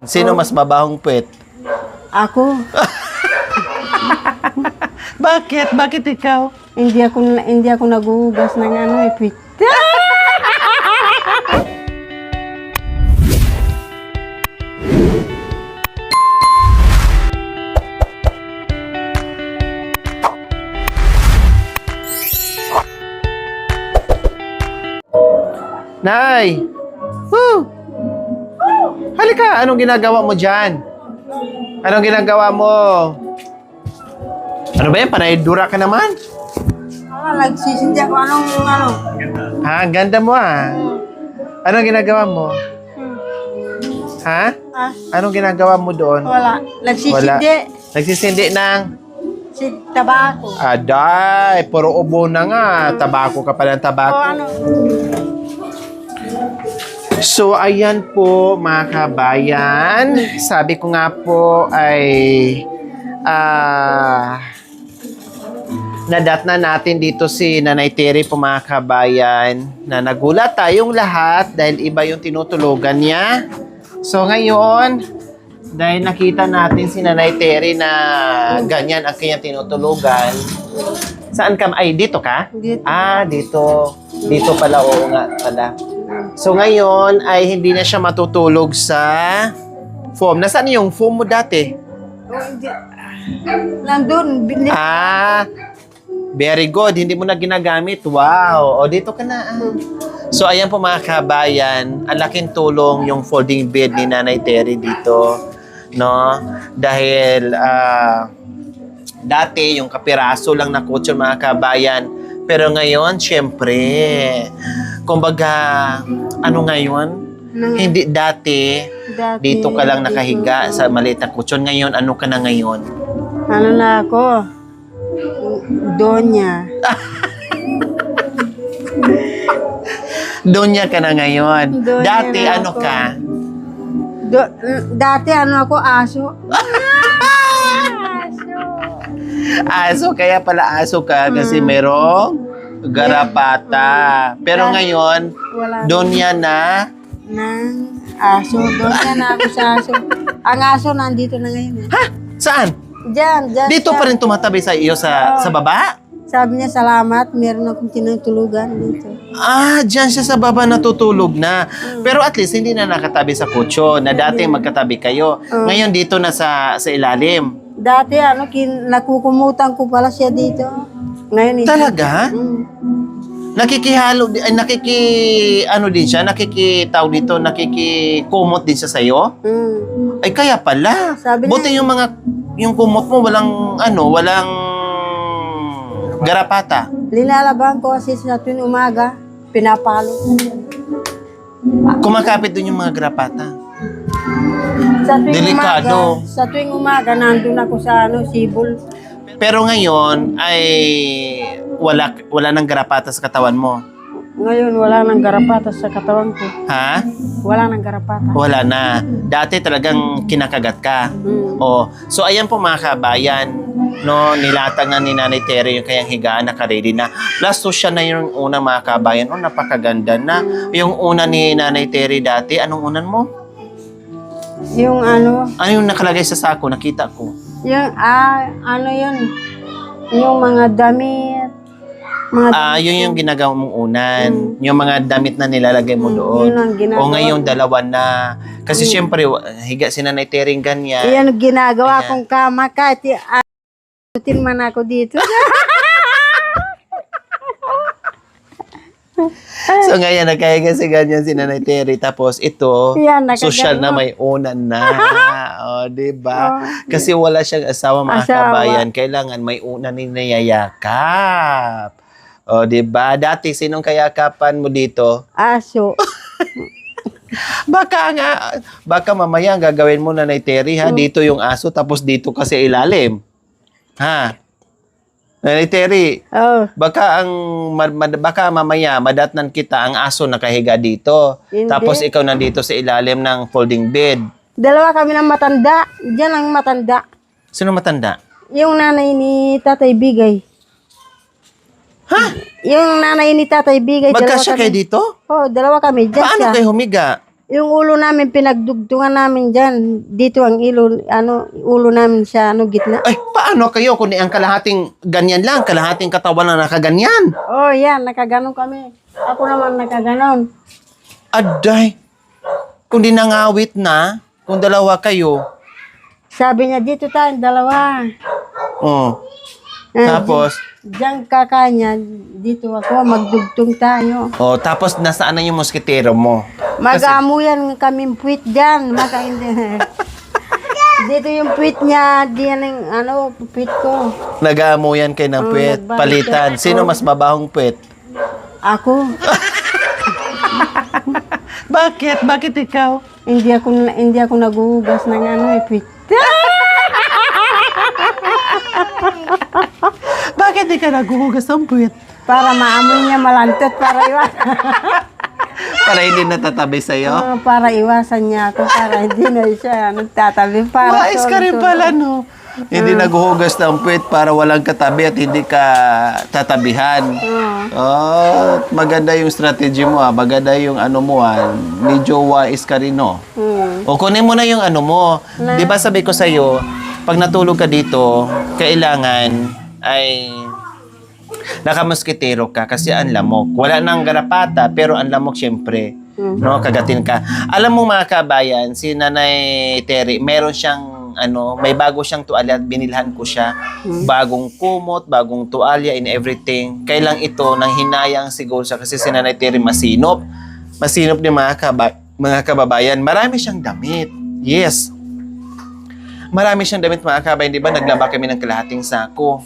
Sino mas mabahong puwet? Ako, Bakit? Bakit ikaw? hindi ako naguhugas ng ipit. Nay! Woo! Halika, anong ginagawa mo dyan? Anong ginagawa mo? Ano ba yan? Panay dura ka naman? Nagsisindi ako Ha, ang ganda mo ah. Anong ginagawa mo? Ha? Anong ginagawa mo doon? Wala. Nagsisindi. Nagsisindi ng... Si tabako. Aday, puro ubo na nga. Tabako ka pa ng tabako. So, ayan po mga kabayan. Sabi ko nga po ay nadat na natin dito si Nanay Terry po mga kabayan na nagulat tayong lahat dahil iba yung tinutulugan niya. So, ngayon, dahil nakita natin si Nanay Terry na ganyan ang kanyang tinutulugan. Saan ka? Ay, dito ka? Dito. Ah, dito. Dito pala, oo nga pala. So ngayon ay hindi na siya matutulog sa foam. Nasaan yung foam mo dati? Nandun. Very good. Hindi mo na ginagamit. Wow. O, dito ka na. So ayan po mga kabayan, ang laking tulong yung folding bed ni Nanay Terry dito. No? Dahil dati yung kapiraso lang na kutsyon mga kabayan. Pero ngayon, syempre, kumbaga, ano ngayon? Hindi dati, dito ka lang nakahiga sa maliit na kutsyon. Ngayon, ano ka na ngayon? Ano na ako? Donya. Donya ka na ngayon. Donya Dati, na ano ako. ka? Dati ako aso. Aso, kaya pala aso ka kasi merong garapata. Pero ngayon, Wala Donya na. ng aso. Donya na ako sa aso. Ang aso nandito na ngayon. Ha? Saan? Diyan. Dito siya. pa rin tumatabi sa iyo sa baba? Sabi niya, salamat. Meron akong tinutulugan dito. Ah, dyan siya sa baba natutulog na. Pero at least hindi na nakatabi sa kutso na dati magkatabi kayo. Ngayon dito na sa ilalim. Dati, nakukumutan ko pala siya dito. Ngayon, ito. Talaga? Nakikihalo, ano din siya, nakikitaw dito, nakikikumot din siya sa'yo? Ay, kaya pala. Sabi Buti yung kumot mo, walang garapata. Linalaban ko kasi sa tuwing umaga, pinapalo. Kumakapit dun yung mga garapata. Delikado. Sa tuwing umaga, nandun ako sa sibol. Pero ngayon ay wala nang garapata sa katawan mo. Ngayon, wala nang garapata sa katawan ko. Ha? Wala nang garapata. Wala na. Dati talagang kinakagat ka. Oh, so ayan po mga kabayan, no, nilatangan ni Nanay Terry yung kayang higaan, naka-ready na. Plus to siya na yung unang mga kabayan. Oh, napakaganda na. Yung una ni Nanay Terry dati, anong unan mo? Yung Ano yung nakalagay sa sako? Nakita ko. yung yun, yung mga damit. Yun yung ginagawa mong unan. Yung mga damit na nilalagay mo doon. Yun ang ginagawa O ngayon, dalawa na. Kasi syempre, higa si Nanay Terry ganyan. Yan ang ginagawa Ayan. kong kama kahit atin man ako dito. So ngayon, nakahiga si ganyan si Nanay Terry. Tapos ito, Yan, nakagano. social na may unan na. O, diba? Oh, Kasi wala siyang asawa mga Asawa. kabayan. Kailangan may unan ni niyayakap. O, diba? Dati, sinong kayakapan mo dito? Aso. Baka mamaya ang gagawin mo Nanay Terry, ha? Dito yung aso, tapos dito ka sa ilalim. Ha? Nanay Terry, Oh, baka mamaya madatnan kita ang aso nakahiga dito. Hindi. Tapos ikaw nandito sa ilalim ng folding bed. dalawa kami ng matanda. Diyan ang matanda. Sino matanda? Yung nanay ni Tatay Bigay. Yung nanay ni Tatay Bigay. Magkasya dalawa kayo kami. dito? Oh, dalawa kami. Diyan Paano siya. kayo humiga? Yung ulo namin, pinagdugtungan namin dyan. Dito ang ulo namin sa gitna. Ay, paano kayo kung ang kalahating ganyan lang, kalahating katawan na nakaganyan? Oh, yan, nakaganon kami. Ako naman nakaganon. Aday, kung di nangawit na, kung dalawa kayo, Sabi niya, dito tayo, dalawa. oh, Ah, tapos, Diyan kakanya, dito ako, magdugtong tayo. oh, tapos nasaan na yung moskitero mo? Mag-aamuyan kaming puwit dyan. Dito yung puwit niya, diyan yung puwit ko. Nag-aamuyan kayo ng puwet, nagbalik palitan. ako. Sino mas mabahong puwet? Ako, Bakit? Bakit ikaw? hindi ako naguhugas ng puwit. Bakit di ka naghuhugas ng puwet? Para maamoy niya malantot, para Para hindi natatabi sa'yo? para iwasan niya ako, para hindi na siya nagtatabi. Para Wais ka rin solo-solo. pala, no? Hindi naghuhugas ng puwet para walang katabi at hindi ka tatabihan. Oh, maganda yung strategy mo, ah. Maganda yung ano mo, ah. Medyo wise ka rin, no? O kunin mo na yung ano mo. Di ba sabi ko sa'yo, pag natulog ka dito, kailangan ay nakamoskitero ka kasi ang lamok. Wala nang garapata, pero ang lamok syempre. No, kagatin ka. Alam mo mga kabayan, si Nanay Terry, meron siyang may bago siyang tuwalya at binilhan ko siya. Bagong kumot, bagong tuwalya and everything. Kailang ito nang hinayang siguro siya kasi si Nanay Terry masinop. Masinop din mga kababayan. Marami siyang damit. Yes. Marami siyang damit mga kababayan. Di ba naglaba kami ng kalahating sako?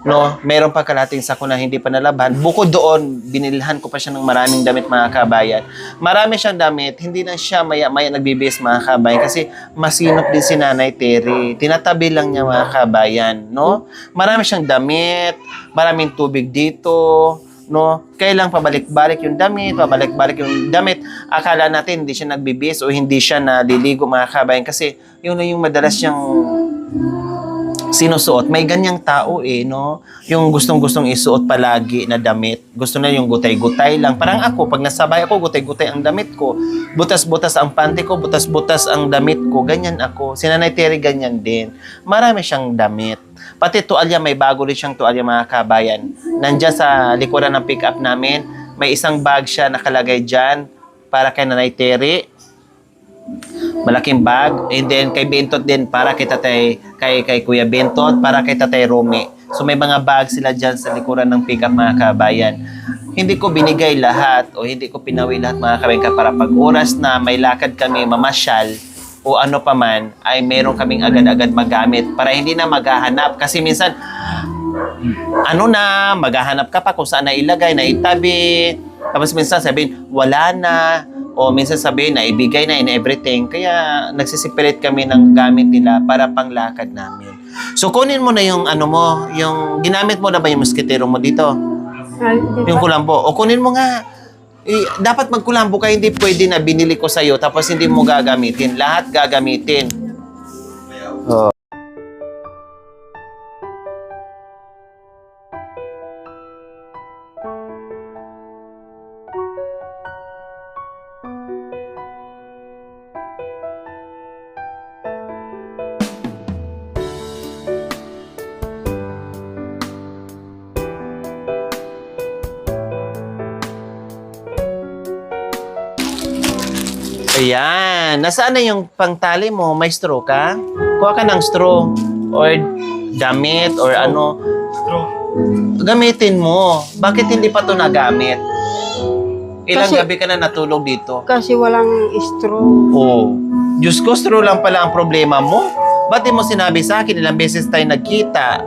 No, meron pa kalahating sako na hindi pa nalaban. Bukod doon, binilhan ko pa siya ng maraming damit mga kabayan. Marami siyang damit, hindi na siya maya-maya nagbibihis mga kabayan kasi masinop din si Nanay Terry. Tinatabi lang niya mga kabayan, no? Marami siyang damit, maraming tubig dito, no? Kailang pabalik-balik yung damit. Akala natin hindi siya nagbibihis o hindi siya naliligo mga kabayan kasi yun na yung madalas siyang sinusuot. May ganyang tao no? Yung gustong-gustong isuot palagi na damit. Gusto na yung gutay-gutay lang. Parang ako, pag nasabay ako, gutay-gutay ang damit ko. Butas-butas ang panty ko, butas-butas ang damit ko. Ganyan ako. Si Nanay Terry ganyan din. Marami siyang damit. Pati tuwalya, may bago rin siyang tuwalya mga kabayan. Nandiyan sa likuran ng pick-up namin, may isang bag siya nakalagay dyan para kay Nanay Terry. Malaking bag. And then kay Bentot din para kay Kuya Bentot, para kay Tatay Romy. So may mga bag sila dyan sa likuran ng pick-up mga kabayan. Hindi ko binigay lahat o hindi ko pinawi lahat mga kabayan para pag oras na may lakad kami mamasyal o ano pa man ay meron kaming agad-agad magamit para hindi na maghahanap. Kasi minsan maghahanap ka pa kung saan na ilagay, na itabi. Tapos minsan sabihin, wala na. O minsan sabihin na ibigay na in everything. Kaya nagsisipilit kami ng gamit nila para panglakad namin. So kunin mo na yung yung ginamit mo na ba yung moskitero mo dito? Yung kulambo. O kunin mo nga. Dapat magkulambo ka, hindi pwede na binili ko sa'yo tapos hindi mo gagamitin. Lahat gagamitin. Oh. Ayan. Nasaan na yung pangtali mo? May straw ka? Kuha ka ng straw. Or damit or ano. Straw. Gamitin mo. Bakit hindi pa to nagamit? Ilang Kasi- gabi ka na natulog dito? Kasi walang straw. Oh. Diyos ko, straw lang pala ang problema mo. Ba't di mo sinabi sa akin ilang beses tayo nagkita?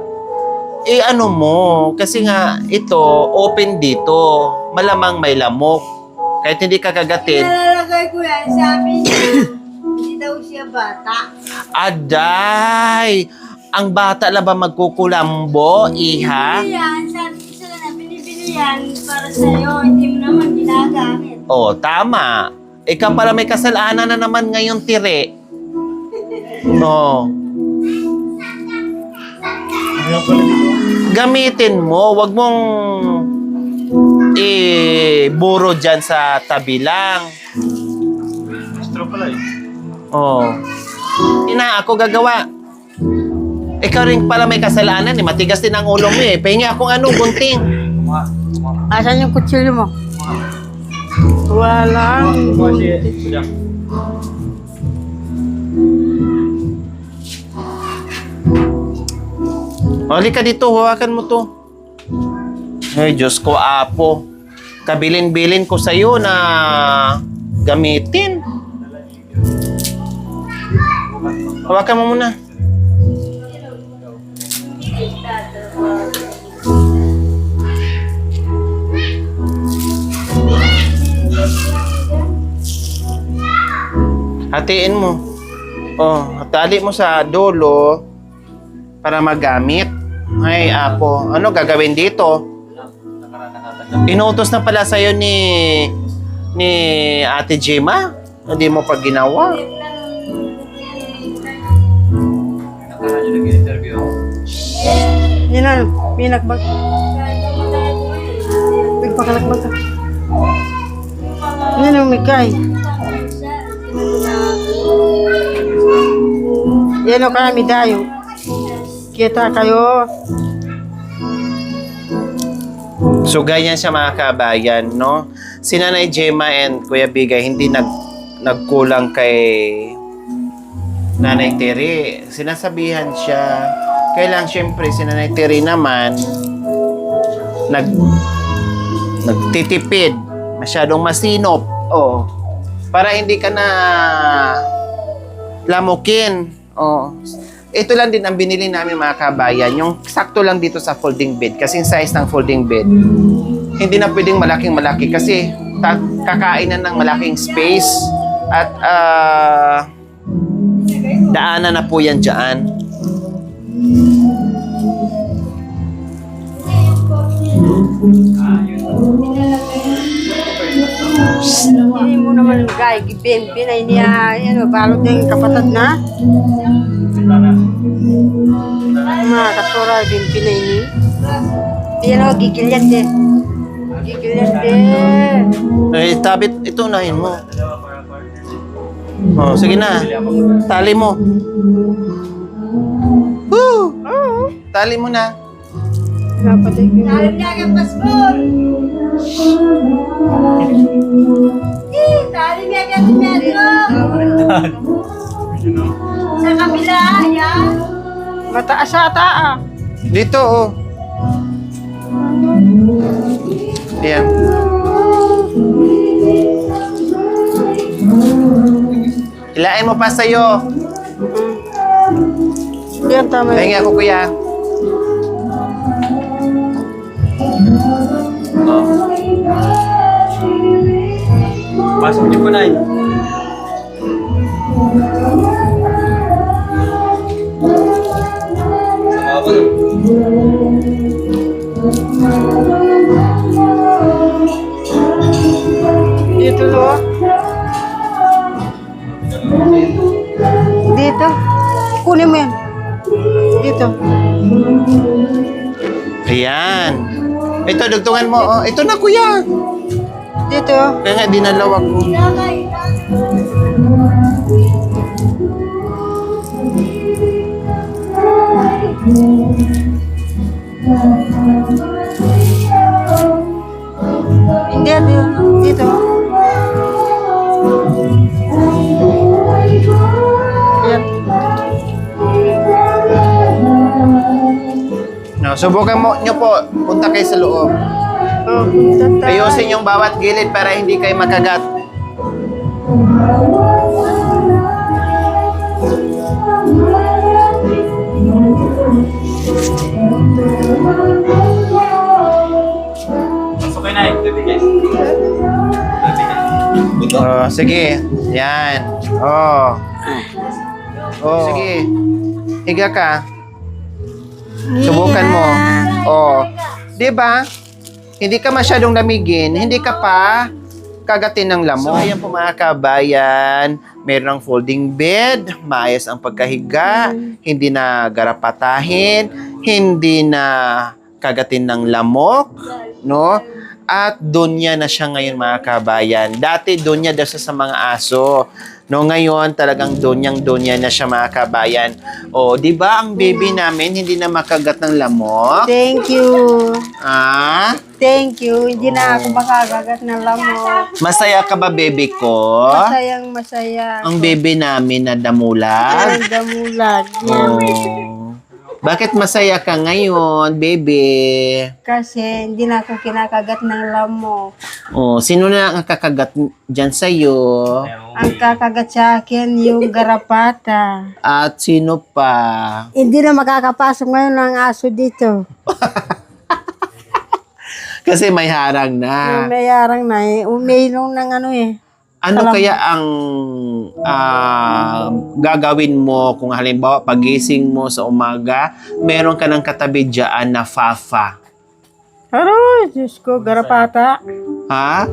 Kasi nga ito, open dito. Malamang may lamok. Kahit hindi ka kagatin. Nalalagay ko yan, sabi niya, hindi daw siya bata. Aday! Ang bata na ba magkukulambo, iha? Yan, sabi ko sila na binibili yan para sa'yo, hindi mo naman ginagamit. Oh, tama. Ikaw pala may kasalanan na naman ngayon, tire. No. Ano pala dito? Gamitin mo. Wag mong buro dyan sa tabi lang. Maestro pala eh. Oh. Ina, ako gagawa. Ikaw rin pala may kasalanan eh. Matigas din ang ulo mo eh. Pahingi akong gunting. Asan yung kutsilyo mo? Wala lang. Hali ka dito, hawakan mo to. Ay, Diyos ko, Apo. Kabilin-bilin ko sa'yo na gamitin. Hawakan mo muna. Hatiin mo. Oh, tali mo sa dulo para magamit. Ay, Apo. Ano gagawin dito? Inuutos na pala sa'yo ni Ate Gemma. Hindi mo pa ginawa. Yan na, pinagbag. Pagpakalagbag ka. Yan ang mikay. Yan o kami dayo. Kita kayo. So, ganyan siya mga kabayan, no? Si Nanay Gemma and Kuya Bigay hindi nagkulang kay Nanay Terry. Sinasabihan siya. Kailang syempre si Nanay Terry naman nagtitipid. Masyadong masinop. Oh. Para hindi ka na lamukin. Oh. Ito lang din ang binili namin mga kabayan. Yung sakto lang dito sa folding bed. Kasi yung size ng folding bed. Hindi na pwedeng malaking-malaki. Kasi kakainan ng malaking space. At daanan na po yan dyan. Hindi mo naman gay. Gibin ay niya. Yan o, balot yung kapatid na. Mga kasura, bimpin ay ni. Yan o, gigilyat eh. Gigilyat eh. Eh, tabit, ito unahin mo. Oh, sige na. Tali mo. Woo! Tali mo na. Napatay ko. Talim niya ang paspor. Talim niya ang medyo. Sa kabila, yan. Mataas ata ah. Dito, oh. Ayan. Ilain mo pa sa'yo. Yan tama. Pahingi ako, kuya. Pasok niyo po, Nay. Sa baba na. Dito lo. Dito. Kunin mo yan. Dito. Ayan. Ito, dugtungan mo. Oh, ito na, kuya. Dito. Kaya nga, dinalaw ako. Hindi, dito. Yan. No, subukan mo nyo po. Punta kayo sa loob. Oh, Ayusin yung bawat gilid para hindi kayo makagat. Pasok kayo, Nay. Bibigay. Oh, sige. Yan. Oh. Oh. Sige. Higa ka. Subukan mo. Oh. 'Di ba? Hindi ka masyadong lamigin, hindi ka pa kagatin ng lamok. So, ayan po mga kabayan, meron ng folding bed, maayos ang pagkahiga, hindi na garapatahin, hindi na kagatin ng lamok, no? At doon niya na siya ngayon mga kabayan. Dati doon niya daw siya sa mga aso. No, ngayon talagang dunyang-dunya na siya mga kabayan. O, di ba ang baby namin hindi na makagat ng lamok? Thank you. Ah? Thank you. Hindi na ako makagagat ng lamok. Masaya ka ba, baby ko? Masayang masaya. Ang baby namin na damulag? Ang damulag. Yan. Oh. Bakit masaya ka ngayon, baby? Kasi hindi na ako kinakagat ng lamok. Oh, sino na ang kakagat dyan sa'yo? Ang kakagat sa akin yung garapata. At sino pa? Hindi na makakapasok ngayon ng aso dito. Kasi may harang na. May yarang na eh. Umailong ng ano eh. Ano kaya ang gagawin mo kung halimbawa pagising mo sa umaga, meron ka ng katabi dyan na fafa? Aroy, Diyos ko, garapata. Ha?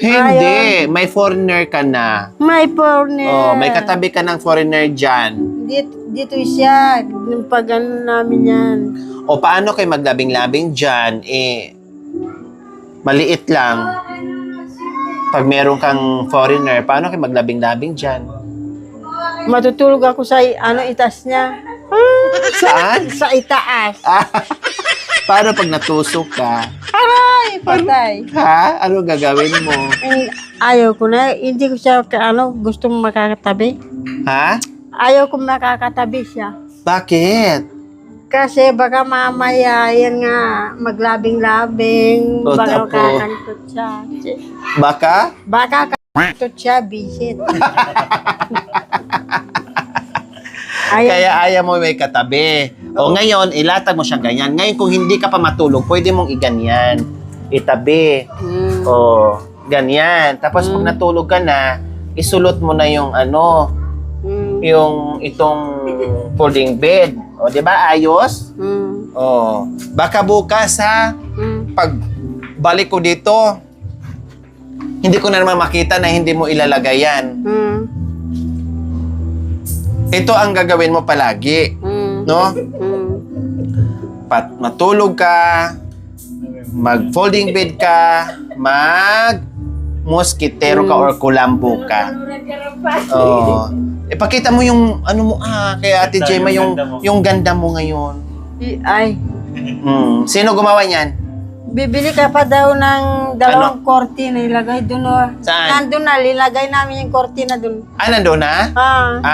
Hindi. May foreigner ka na. May porner. Oh, may katabi ka ng foreigner dyan. Dito siya. Yung pag ano namin yan. O paano kayo maglabing-labing dyan? Maliit lang. Pag meron kang foreigner, paano kayo maglabing-labing dyan? Matutulog ako sa itaas niya. Saan? Sa itaas. Paano pag natusok ka? Aray, patay. Ha? Ano gagawin mo? Ayaw ko na. Hindi ko siya gusto makakatabi. Ha? Ayaw ko makakatabi siya. Bakit? Kasi baka mamaya yan nga maglabing-labing. O, Baka tapos? kakantot siya. Baka? Baka kakantot siya, bisit. Kaya ayaw mo may katabi. O ngayon, ilatag mo siyang ganyan. Ngayon, kung hindi ka pa matulog, pwede mong iganyan. Itabi. O, ganyan. Tapos pag natulog ka na, isulot mo na yung yung itong folding bed. O, di ba? Ayos? O, baka bukas ha, pag balik ko dito, hindi ko na naman makita na hindi mo ilalagay yan. Ito ang gagawin mo palagi. No? Matulog ka, mag-folding bed ka, mag-moskitero ka or kulambo ka. Oh. Ipakita mo yung kay Ate Gemma yung ganda mo ngayon. Ay, Sino gumawa niyan? bibili ka pa daw ng dalawang kortina. Ilagay doon. Saan? Nandun na, ilalagay namin yung kortina doon. Nandun na?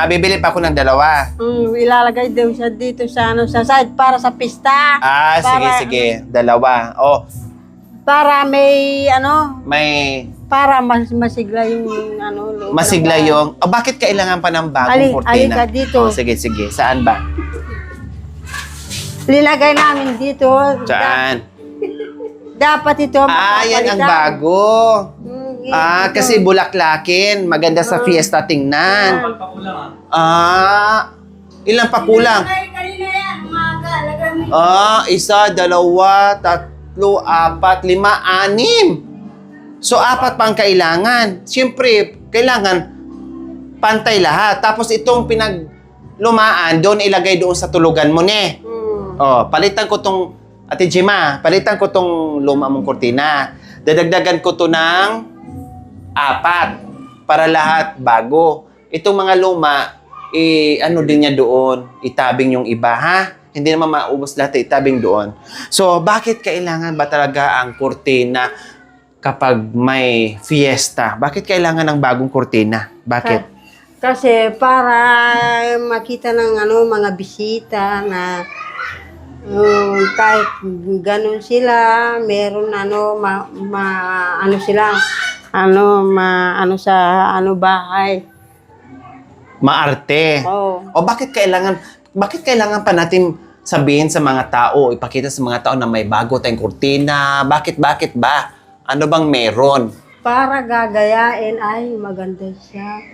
Bibili pa ako ng dalawa. Ilalagay daw siya dito sa side para sa pista. Sige. Dalawa. Oh, Para may may para masigla yung loob. masigla yung... bakit kailangan pa ng bagong kortina? Alika dito. Oh, sige. Saan ba? Lilagay namin dito. Saan? Dapat ito Yan ang bago. Kasi bulaklakin. Maganda sa fiesta tingnan. Ilang pa kulang? Kanina yan, umaga. Lagay mo. 1, 2, 3, 4, 5, 6. So, 4 pa ang kailangan. Siyempre, kailangan pantay lahat. Tapos itong pinaglumaan, doon ilagay doon sa tulugan mo, ne. Palitan ko tong, Ate Gemma, palitan ko tong luma mong kortina. Dadagdagan ko to ng 4 para lahat bago. Itong mga luma, din niya doon, itabing yung iba, ha? Hindi naman maubos lahat, itabing doon. So, bakit kailangan ba talaga ang kortina kapag may fiesta? Bakit kailangan ng bagong kortina? Bakit? Kasi para makita ng mga bisita na kahit ganun sila, meron sa bahay. Maarte. Oo. O bakit kailangan pa natin sabihin sa mga tao, ipakita sa mga tao na may bago tayong kurtina? Bakit ba? Ano bang meron? Para gagayain ay maganda siya.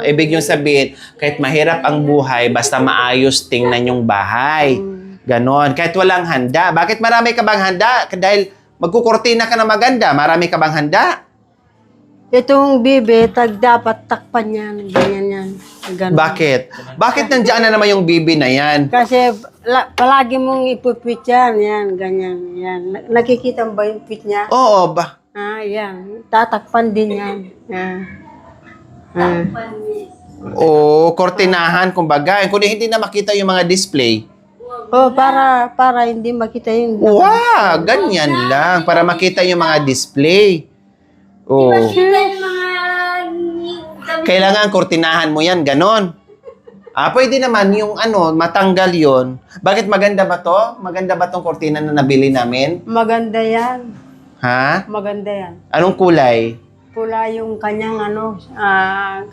Ibig yung sabihin, kahit mahirap ang buhay, basta maayos tingnan yung bahay. Ganon. Kahit walang handa. Bakit marami ka bang handa? Dahil magkukurtina ka na maganda, marami ka bang handa? Itong bibi, dapat takpan yan. Ganyan yan. Ganon. Bakit? Bakit nandiyan na naman yung bibi na yan? Kasi palagi mong ipupit yan. Yan, ganyan. Yan. Nakikita mo ba yung pit niya? Oo ba? Yan. Tatakpan din yan. Yan. O kortinahan, kumbaga. Kung hindi na makita yung mga display. Oh, para hindi makita yung... Wow, ganyan lang. Para makita yung mga display. Oh. Kita yung mga... Kailangan kortinahan mo yan, ganon. Pwede naman yung matanggal yon. Bakit maganda ba to? Maganda ba tong kortina na nabili namin? Maganda yan. Ha? Maganda yan. Anong kulay? Pula yung kanyang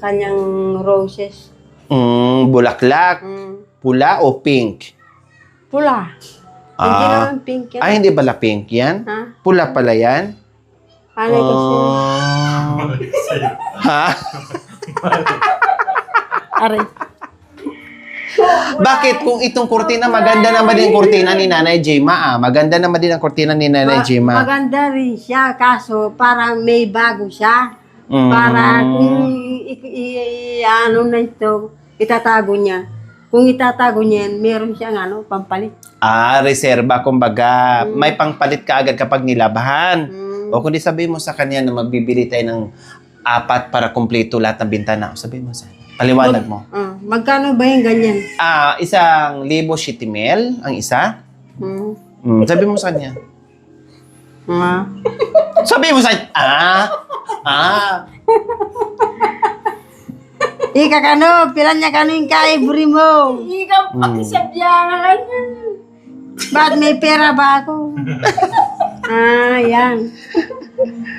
kanyang roses. Bulaklak. Pula o pink? Pula. Hindi naman pink yan. Hindi pala pink yan? Ha? Pula pala yan? Ano kasi? Ha? Aray. Bakit kung itong kurtina, maganda naman din ang kurtina ni Nanay Jema Maganda naman din ang kurtina ni Nanay Jema. Maganda rin siya, kaso parang may bago siya. Para kung na ito, itatago niya. Kung itatago niya yan, meron siyang pampalit. Reserba, kumbaga. May pangpalit ka agad kapag nilabahan. O kundi sabihin mo sa kanya na magbibili tayo ng 4 para kumpleto lahat ng bintana. Sabihin mo sa paliwanag mo. Magkano ba yung ganyan? 1,000 shitimel ang isa. Sabi mo sa kanya. Sabi mo sa Ika pilan niya yung kaiburi mo? Ikaw pakisabyangan yan. Ba't may pera ba ako? Yan.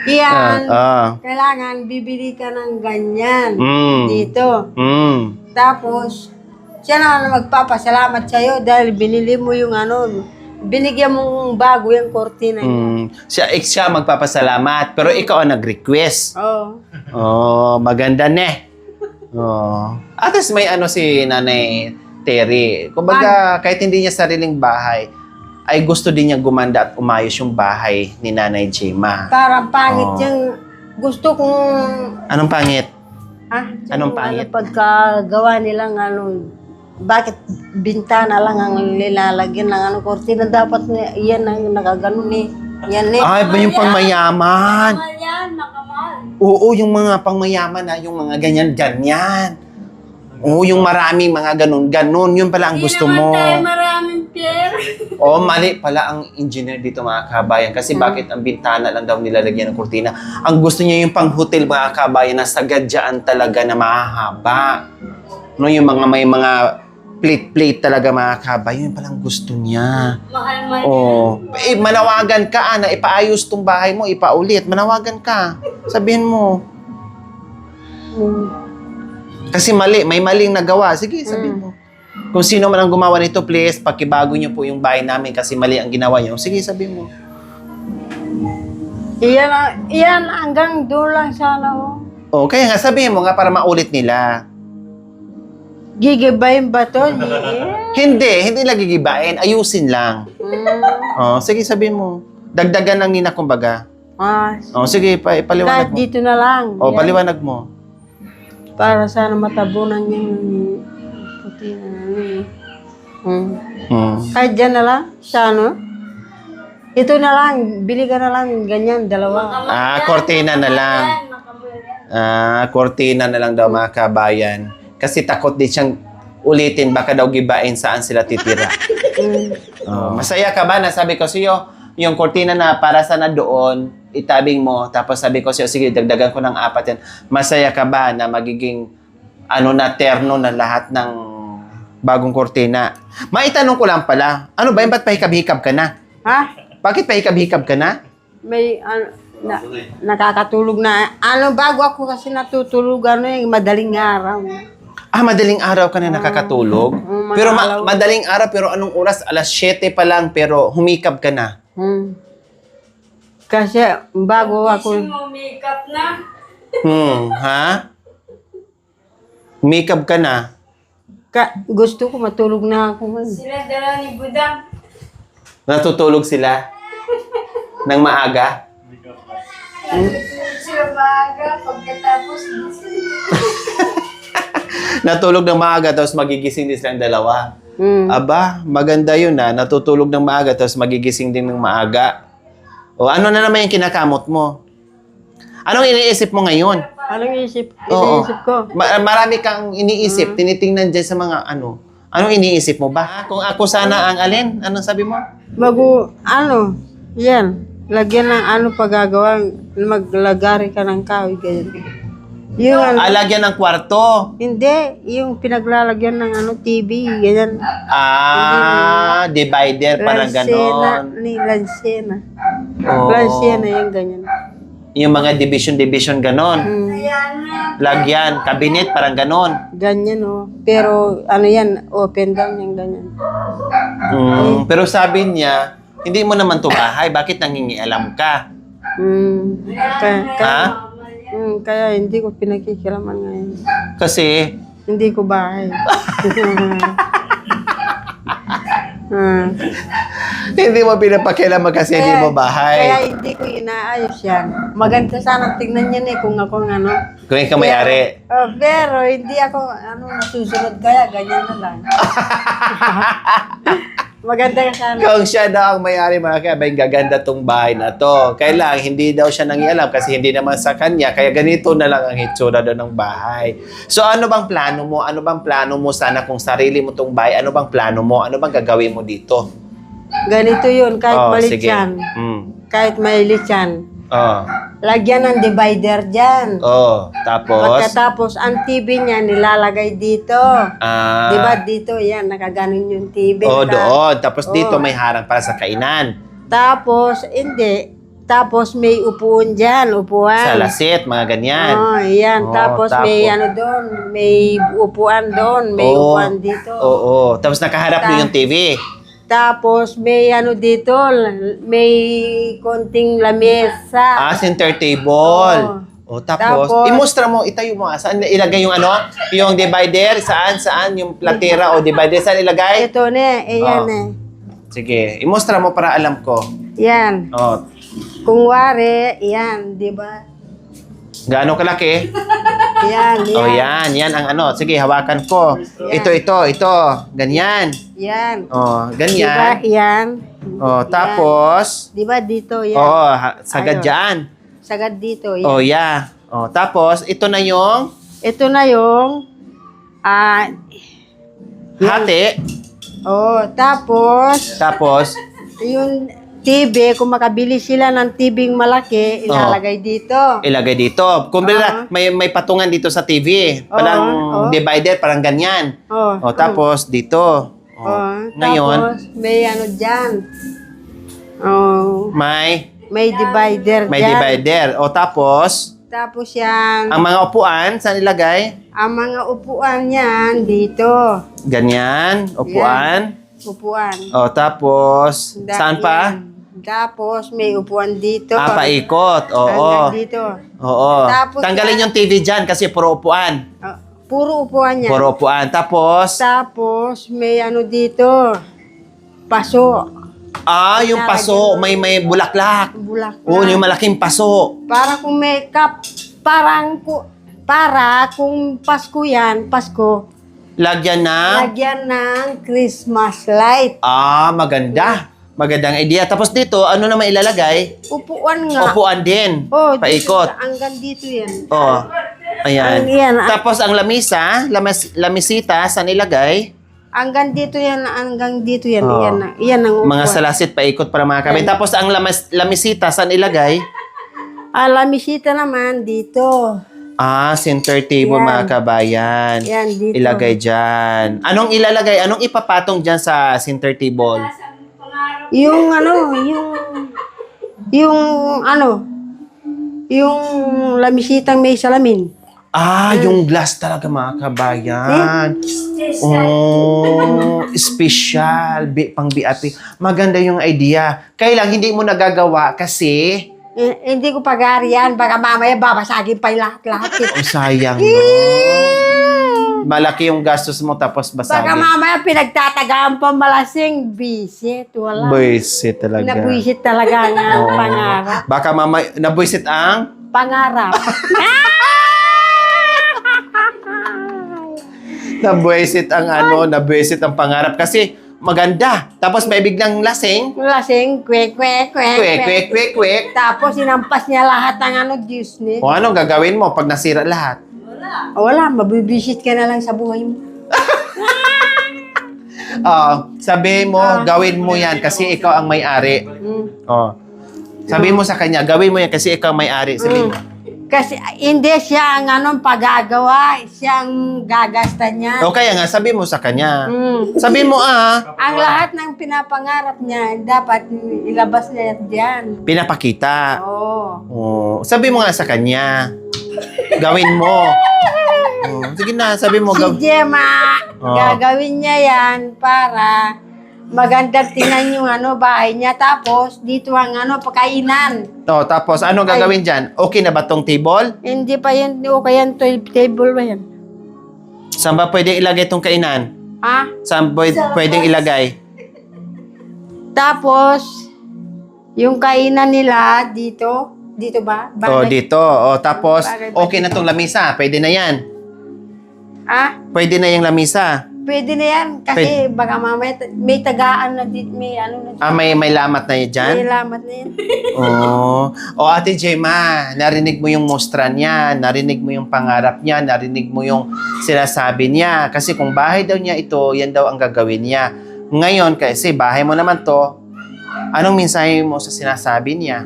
Yan. Kailangan bibili ka ng ganyan. Dito. Tapos, siya na magpapasalamat sa'yo dahil binili mo yung binigyan mong bago yung kortina niya. Siya magpapasalamat. Pero ikaw ang nag-request. Maganda At least may si Nanay Terry. Kumbaga, kahit hindi niya sariling bahay, ay gusto din niya gumanda at umayos yung bahay ni Nanay Jema. Parang pangit yung gusto kong... Anong pangit? Anong pangit? Pagkagawa nilang bakit bintana lang ang nilalagyan ng kortina, dapat yan ang nakaganon Yan Ba yung pangmayaman? Mahal yan, makamahal. Oo, yung mga pangmayaman yung mga ganyan-ganyan. Oo, yung maraming mga ganun. Yun pala ang gusto mo. Hindi naman tayo maraming pera. Mali pala ang engineer dito mga kabayan. Kasi bakit ang bintana lang daw nilalagyan ng kurtina? Ang gusto niya yung pang-hotel mga kabayan na sagadyaan talaga na mahahaba. Yung mga may mga plate talaga mga kabayan. Yun pala ang gusto niya. Mahal. Manawagan ka na ipaayos tong bahay mo, ipaulit. Manawagan ka. Sabihin mo. Kasi may maling nagawa. Sige, sabihin mo. Kung sino man ang gumawa nito, please, pakibago niyo po yung bahay namin kasi mali ang ginawa niyo. Sige, sabihin mo. Iyan hanggang doon lang sana Kaya nga, sabihin mo nga para maulit nila. Gigibayin ba to? Hindi lang gigibain. Ayusin lang. Sige, sabihin mo. Dagdagan lang nina, kumbaga. Sige, Kahit paliwanag mo. dito na lang. Yan. Paliwanag mo. Para sana matabunan yung puti Kahit dyan na lang, siya Ito na lang, bili ka na lang, ganyan, 2. Kortina na lang. Kortina na lang daw mga kabayan. Kasi takot din siyang ulitin, baka daw gibain saan sila titira. Masaya ka ba? Nasabi ko sa'yo, yung kortina na para sana doon, itabing mo, tapos sabi ko sa'yo, sige, dagdagan ko ng 4 yan. Masaya ka ba na magiging terno na lahat ng bagong kortina? Maitanong ko lang pala, ano ba yun, ba't pahikab-hikab ka na? Bakit pahikab-hikab ka na? May, nakakatulog na. Bago ako kasi natutulog, madaling araw. Madaling araw ka na nakakatulog? Pero madaling araw, pero anong oras? 7:00 pa lang, pero humikab ka na. Kasi bago ako... Makeup na. Humikab ka na? Gusto ko matulog na ako. Sila dala ni Budang. Natutulog sila? Nang maaga? Sila maaga, pagkatapos Natulog ng maaga, tapos magigising din silang 2. Aba, maganda yun natutulog ng maaga, tapos magigising din ng maaga. Ano na naman yung kinakamot mo? Anong iniisip mo ngayon? Anong Oo. iniisip ko? Marami kang iniisip, tinitingnan dyan sa mga ano. Anong iniisip mo ba? Kung ako sana ang alin, anong sabi mo? Yan, lagyan ng ano paggagawa, maglagari ka ng kahoy, ganyan. Yung ano, Alagyan ng kwarto. hindi, yung pinaglalagyan ng ano, TV, ganyan. Divider, parang ganon. Lansena. Oo. Lansena, yung ganyan. Yung mga division ganon. Lagyan, cabinet, parang ganon. Ganyan, oh. Pero, ano yan, open down yung ganyan. Pero sabi niya, hindi mo naman to bahay, bakit nangingialam ka? Ha? Kaya hindi ko pinagkikilaman ngayon. Kasi, Hindi ko bahay. hindi mo pinapakialaman kasi hindi mo bahay. Kaya hindi ko inaayos yan. Maganda sana tingnan yan eh kung ako ano. Kung ikaw may-ari. Pero hindi ako nasusunod kaya ganyan na lang. Maganda ka sana. Kung siya daw ang may-ari, mga kabay, gaganda tong bahay na to. Kailang hindi daw siya nangialam kasi hindi naman sa kanya. Kaya ganito na lang ang hitsura daw ng bahay. So ano bang plano mo? Ano bang plano mo sana kung sarili mo tong bahay? Ano bang plano mo? Ano bang gagawin mo dito? Ganito yun, kahit malit sige. yan. Kahit malilit yan. Lagyan ng divider dyan. Tapos? Pagkatapos, ang TV niya nilalagay dito. Diba dito, yan, nakaganon yung TV. Doon. Tapos dito may harang para sa kainan. Tapos, hindi. Tapos may upuan dyan, upuan. Sa lasit, mga ganyan. Yan. Tapos may ano doon, may upuan doon, may upuan dito. Oo. Tapos nakaharap nyo yung TV. Tapos may ano dito, may konting lamesa. Center table. Tapos, imustra mo, itayo mo. Saan ilagay yung ano? Yung divider? Saan yung platera o divider? Saan ilagay? Ito na, yan eh. Sige, imustra mo para alam ko. Yan. Kung wari, yan, di ba? Gaano kalaki? Yan. Yan ang ano. Sige, hawakan ko. Yan. Ito. Ganyan. Yan. Ganyan. Diba? Yan. Tapos? Di ba dito, yan. Sagad dyan. Sagad dito, yan. Yeah. Tapos, ito na yung Ito na yung, hati. Tapos, yung TV, kung makabili sila ng TV malaki, ilalagay dito. Ilagay dito. Kung may patungan dito sa TV. Parang divider, parang ganyan. Tapos, dito. Ngayon, tapos, may ano dyan. May divider may dyan. divider. Tapos, Tapos yan, ang mga upuan, saan ilagay? ang mga upuan yan dito. Ganyan, upuan. Upuan. Tapos, saan pa? Yan. Tapos may upuan dito. Paikot. Hanggang dito. Tapos Tanggalin yung TV dyan kasi puro upuan. Puro upuan yan. Puro upuan. Tapos, may ano dito. Paso. yung paso, may bulaklak. Bulaklak. Yung malaking paso. Para kung may para kung Pasko yan, Pasko, Lagyan na. lagyan ng Christmas light. Maganda. Magandang idea. Tapos dito, ano naman ilalagay? Upuan nga. Upuan din. Paikot. Hanggang dito yan. Ayan. Yan. Tapos ang lamisa, lamisita, saan ilagay? Hanggang dito yan. Hanggang dito yan. Yan ang upuan. Mga salasit, paikot para mga kamay. Tapos ang lamisita, saan ilagay? Lamisita naman dito. Center table, Yan. mga kabayan. Yan, dito. Ilagay dyan. Anong ilalagay? Anong ipapatong dyan sa center table? Yung lamisitang may salamin. Yung glass talaga, mga kabayan. Special. Pang BIP. Maganda yung idea. Kailang hindi mo nagagawa kasi Hindi ko pag-ari yan. Baka mamaya babasagin pa yung lahat-lahat. sayang no. Malaki yung gastos mo tapos Baka basagin. mamaya pinagtatagaan pa malasing. Bisit. Wala. Buisit talaga. Nabuisit talaga ang pangarap. Baka nabuisit ang Pangarap. nabuisit ang nabuisit ang pangarap kasi maganda. Tapos may biglang lasing. Lasing, kwek, kwek, kwek, Kwek, kwek, kwek, kwek. Tapos sinampas niya lahat ng ano, juice niya. O anong gagawin mo pag nasira lahat? Wala, mabibisit ka na lang sa buhay mo. Sabihin mo, gawin mo yan kasi ikaw ang may-ari. Oh. Sabihin mo sa kanya, gawin mo yan kasi ikaw ang may-ari. Sabihin mo. Kasi hindi siya ang anong paggagawa, siya ang gagasta niya. O kaya nga, sabihin mo sa kanya. Mm. Sabihin mo Ang lahat ng pinapangarap niya, dapat ilabas niya diyan. pinapakita. Oo. Oh. Sabihin mo nga sa kanya. Gawin mo. Oh. Sige na, sabihin mo. Si Gemma, Oh. gagawin niya yan para magandang tingnan yung ano, bahay niya. Tapos, dito ang ano, pakainan. Tapos, ano gagawin dyan? Okay na ba tong table? Hindi pa yan, okay yan, table ba yan? Saan ba pwedeng ilagay tong kainan? Ha? Saan pwedeng ilagay? Tapos, yung kainan nila dito, dito ba? Dito. Tapos, okay na tong lamisa. Pwede na yan. Ah, Pwede na yung lamisa. pwede na yan kasi baka mamaya may tagaan na dito, may ano na dito. May lamat na yan dyan? May lamat na yan. Ate Gemma, narinig mo yung mustra niya, narinig mo yung pangarap niya, narinig mo yung sinasabi niya. Kasi kung bahay daw niya ito, yan daw ang gagawin niya. Ngayon, kasi bahay mo naman to, anong mensahe mo sa sinasabi niya?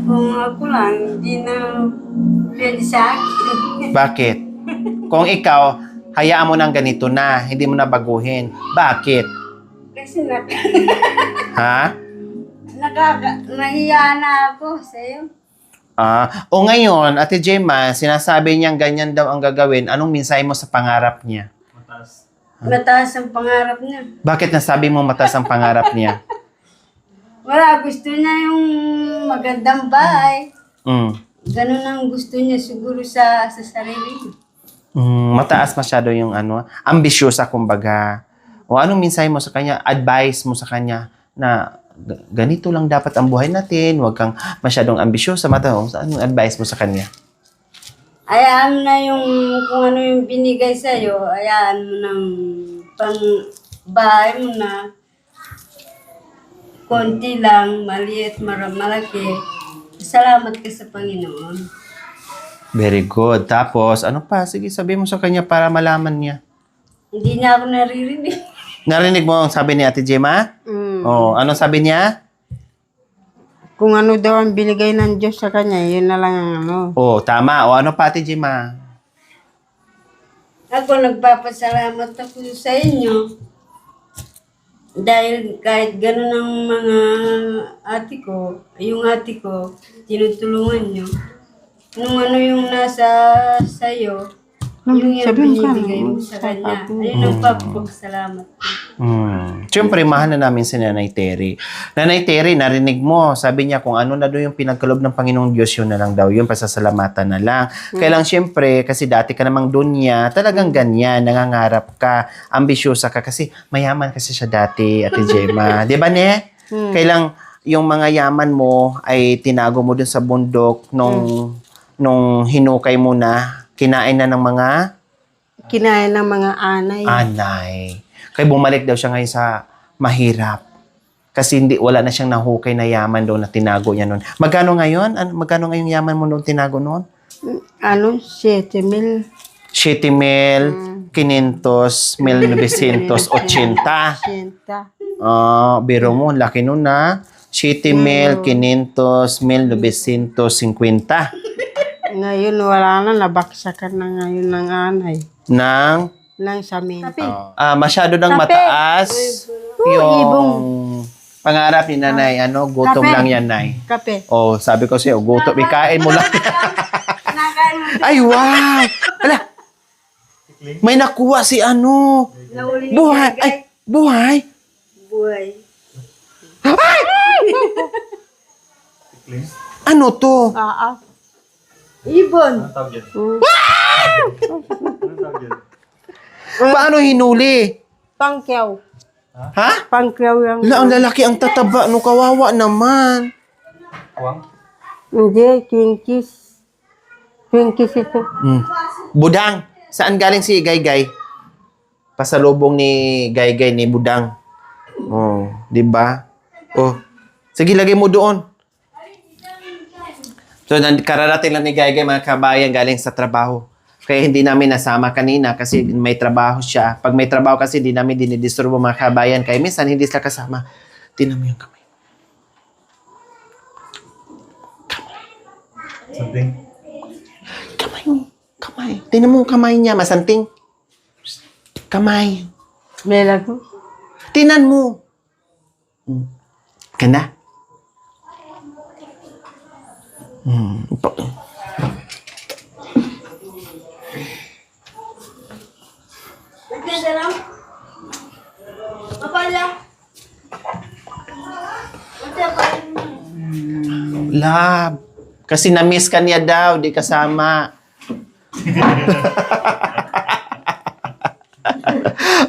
Kung ako lang, hindi na pwede sa akin. Bakit? Kung ikaw, hayaan mo nang ganito na, hindi mo na baguhin. Bakit? Kasi Ha? nahiya na ako sa'yo. Ngayon, Ate Gemma, sinasabi niyang ganyan daw ang gagawin. Anong mensahe mo sa pangarap niya? Mataas ang pangarap niya. Bakit nasabi mo mataas ang pangarap niya? Wala, gusto niya yung magandang bahay. Mm. Ganun ang gusto niya siguro sa sarili niya. Mataas masyado yung ambisyosa kumbaga. O anong mensahe mo sa kanya? Advice mo sa kanya na ganito lang dapat ang buhay natin, huwag kang masyadong ambisyosa. Anong advice mo sa kanya? Ayaan na yung kung ano yung binigay sa'yo, ayaan mo ng pang bahay mo na konti lang, maliit, malaki. Salamat ka sa Panginoon. Very good. Tapos, ano pa? Sige, sabihin mo sa kanya para malaman niya. Hindi niya ako naririnig. Narinig mo ang sabi ni Ate Gemma? Anong sabi niya? Kung ano daw ang binigay ng Diyos sa kanya, yun na lang ang ano. Tama. Ano pa, Ate Gemma? Ako nagpapasalamat ako sa inyo. Dahil kahit gano'n ang mga yung ate ko, tinutulungan nyo. Nung ano yung nasa sayo, yung binibigay mo sa kanya. Ayun ang papagpasalamat ko. Siyempre, mahal na namin si Nanay Terry. Nanay Terry, narinig mo, sabi niya kung ano na doon yung pinagkaloob ng Panginoong Diyos, yun na lang daw, yung pasasalamatan na lang. Kailang siyempre, kasi dati ka namang doon niya, talagang ganyan, nangangarap ka, ambisyosa ka, kasi mayaman kasi siya dati, Ate Gemma. Di ba, Ne? Kailang yung mga yaman mo ay tinago mo doon sa bundok nung hinukay mo na, kinain na ng mga anay. Kaya bumalik daw siya ngayon sa mahirap. Kasi wala na siyang nahukay na yaman doon na tinago niya noon. Magkano ngayon? Magkano ngayong yaman mo doon tinago noon? 7,000. 7,500, 1980. Biro mo, laki noon na. 7,500, 1950. Ngayon wala na, nabaksakan na ngayon ng anay. Nang Samin. masyado nang mataas yung pangarap ni Nanay. Gutom Kape. lang yan, Nay. Kape. Sabi ko sa'yo, gutom. Ikain mo lang. Ay, wow! Ala! May nakuha si Buhay! Ay, buhay! Buhay. Ano to? Ibon. Anong tawag yan? Anong tawag yan? Paano hinuli? Pangkyaw. Ha? Pangkyaw yung... Ang lalaki ang tataba. Kawawa naman. Kuwang? Hindi, Twinkies. Twinkies ito. Budang, saan galing si Gaygay? pasalubong ni Gaygay ni Budang. Oh, 'di ba? Oh. Sige, lagay mo doon. So, kararating lang ni Gaygay mga kabayan galing sa trabaho. Kaya hindi namin nasama kanina kasi may trabaho siya. Pag may trabaho kasi hindi namin dinidisturbo mga kabayan. Kaya minsan hindi sila kasama. Tingnan mo yung kamay. Something. Kamay. Tingnan mo yung kamay niya. Masanting. Kamay. May lago. Tingnan mo. Ganda. Maganda lang. Mapala. Love. Kasi na-miss ka niya daw. Di kasama.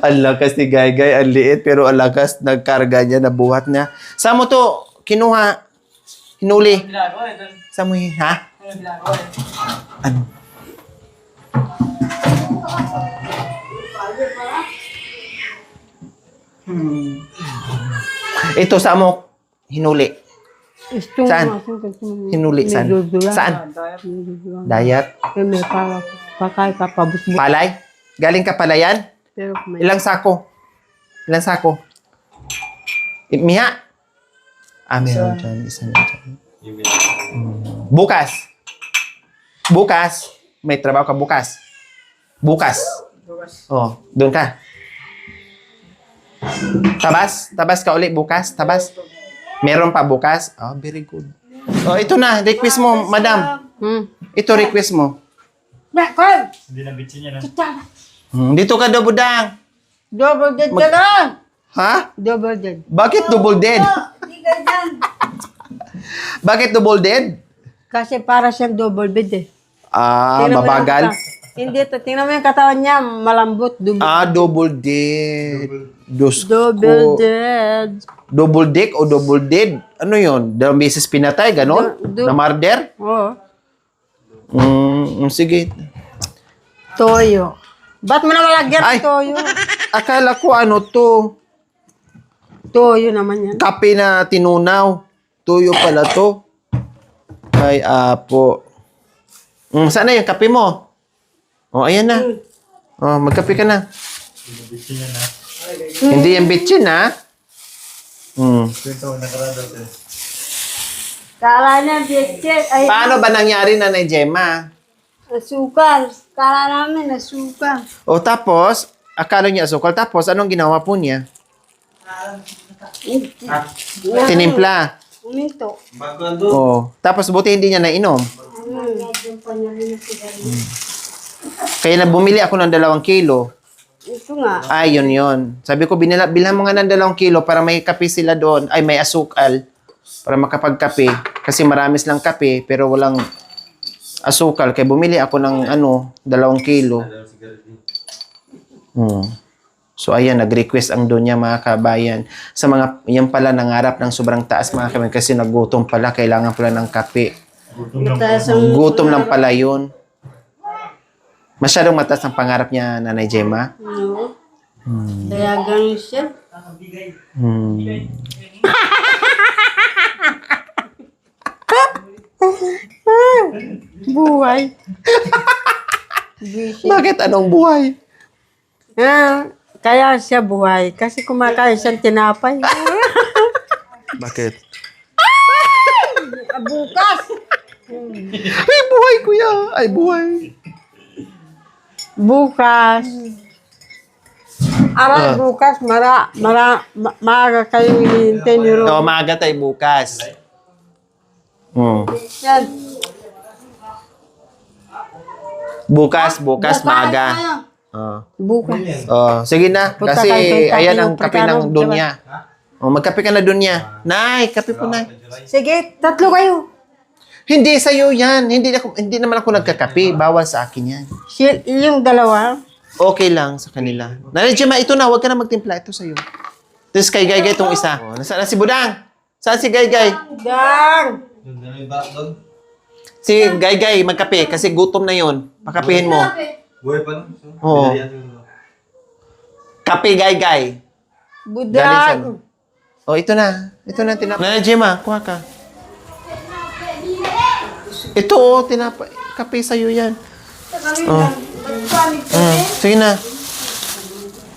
Ang lakas ni Gaygay. Ang liit. Pero ang lakas nagkarga niya. Nabuhat niya. Saan mo to kinuha? Hinuli? Saan mo ha? Ano? Ito, saan mo hinuli? Saan? Hinuli, saan? Saan? Dayat? May pakay ka pabusbus. Palay? Galing ka palayan? Pero may Ilang sako? Ilang sako? Miha? Meron dyan. Isa na dyan. Bukas. Bukas. May trabaho ka bukas. Bukas. Oh, doon ka. Tabas? Tabas ka ulit bukas? Tabas? Meron pa bukas? Oh, very good. Oh, ito na. Request mo, madam. Ito request mo. Bakit? Hindi na bitchin niya na. Dito ka daw, budang. Double dead ka lang. Ha? Double dead. Bakit double dead? Hindi ganyan. Bakit double dead? Kasi para siyang double bed eh. Mabagal. Tingnan mo yung katawan. Hindi to. Tingnan mo yung katawan niya. Malambot. Double dead. Diyos Double ko. dead. Double deck o double dead? Ano yun? Dalawang beses pinatay, ganon? Na murder? Oo. Sige. Toyo. Ba't mo naman lagyan Ay! ng toyo? Akala ko ano to? Toyo naman yan. Kape na tinunaw. Tuyo pala to. Ay, apo. Saan na yung kape mo? Oh, ayan na. Oh, magkape ka na. Bitchin niya na. Hindi yung bitchin, ha? Kwento ko nakarada siya. Kala niya, bitchet. Ay, Paano ba nangyari na Gemma? asukal. Kala namin, asukal. O tapos, akala niya asukal. Tapos, anong ginawa po niya? Tinimpla. Uminto. Bago ando. Oh. Tapos, buti hindi niya nainom. Kaya na bumili ako ng 2 kilo. Ito nga. Ay, yun. Sabi ko, bilhan mo nga ng 2 kilo para may kape sila doon. Ay, may asukal. Para makapagkape. Kasi marami silang kape, pero walang asukal. Kaya bumili ako ng 2 kilo. So, ayan, nag-request ang doon niya, mga kabayan. Sa mga, yan pala, nangarap ng sobrang taas, mga kabayan. Kasi nagutom pala, kailangan pala ng kape. Gutom lang pala yun. Masyadong mataas ang pangarap niya, Nanay Gemma. No. Kaya ganun siya. Buhay. Bakit anong buhay? Kaya siya buhay. Kasi kumakain siyang tinapay. Bakit? Bukas. Ay, buhay, kuya! Ay, buhay! Bukas. Aray, bukas. Maaga kayong hinihintay ni Ron. Oo, maaga tayo bukas. Yan. Bukas, maaga. tayo. Bukas. Sige na. Punta Kasi, tayo kay ayan Tatay ang kape ng Ricardo, dunya. Magkape ka na dunya. Nay, kape po, Nay. Sige, 3 kayo. Hindi, sa'yo yan. Hindi naman ako nagkakape. Bawal sa akin yan. Yung 2. Okay lang sa kanila. Nanay Gemma, ito na. Huwag ka na magtimpla. Ito sa'yo. Tapos kay Gaygay itong isa. Nasaan na si Budang? Saan si Gaygay? Gang. Si Gaygay, magkape. Kasi gutom na yon. Pakapihin mo. Buhay pa no? Oo. Kape, gay-gay. Budak. Oh, ito na. Ito na tinapay. Nana Gemma, kuha ka. Ito, oh, tinapay. Kape sa'yo yan. Oh. Sige na.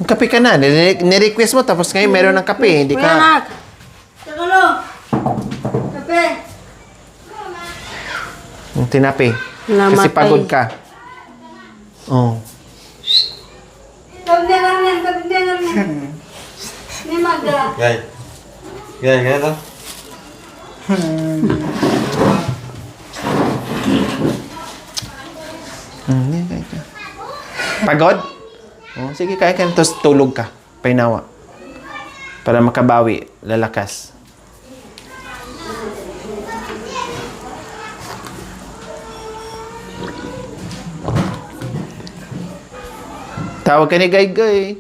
Kape ka na. Nirequest mo, tapos ngayon meron ng kape. Hindi Kuya ka... anak. Takalo. Kape. Tinapi. Namatay. Kasi pagod ka. Oh. Kabinde lang yan. Kabinde lang yan. May magda. Gay. Gay, gay to. Pagod? Oh, sige, kaya ka. Tapos tulog ka. Painawa. Para makabawi. Lalakas. Tawag ka ni Gay-Gay.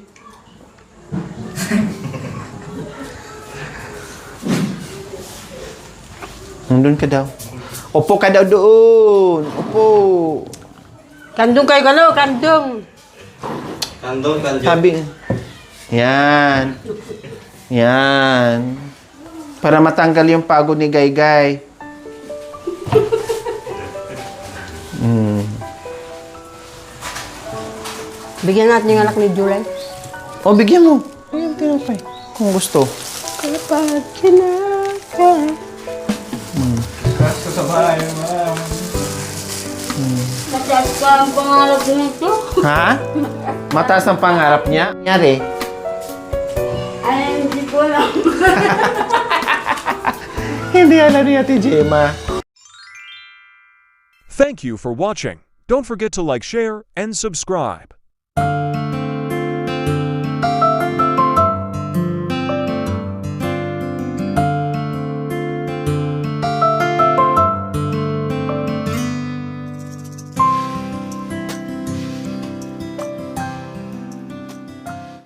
Nandun ka daw. Upo ka daw doon. Upo. Kandung kayo kalo, kandung. Kandong, kanjo. Sabi. Yan. Yan. Para matanggal yung pagod ni Gay-Gay. Bigyan natin yung anak ni July. O, bigyan mo. Bigyan mo tinapay. Kung gusto. Kapag kinaka. Kaso sa bahay, ma'am. Mataas ka ang pangarap nito. Ha? Mataas ang pangarap niya? Nangyari? Ay, hindi ko alam. Hindi alam ni Ate Gemma. Thank you for watching. Don't forget to like, share, and subscribe.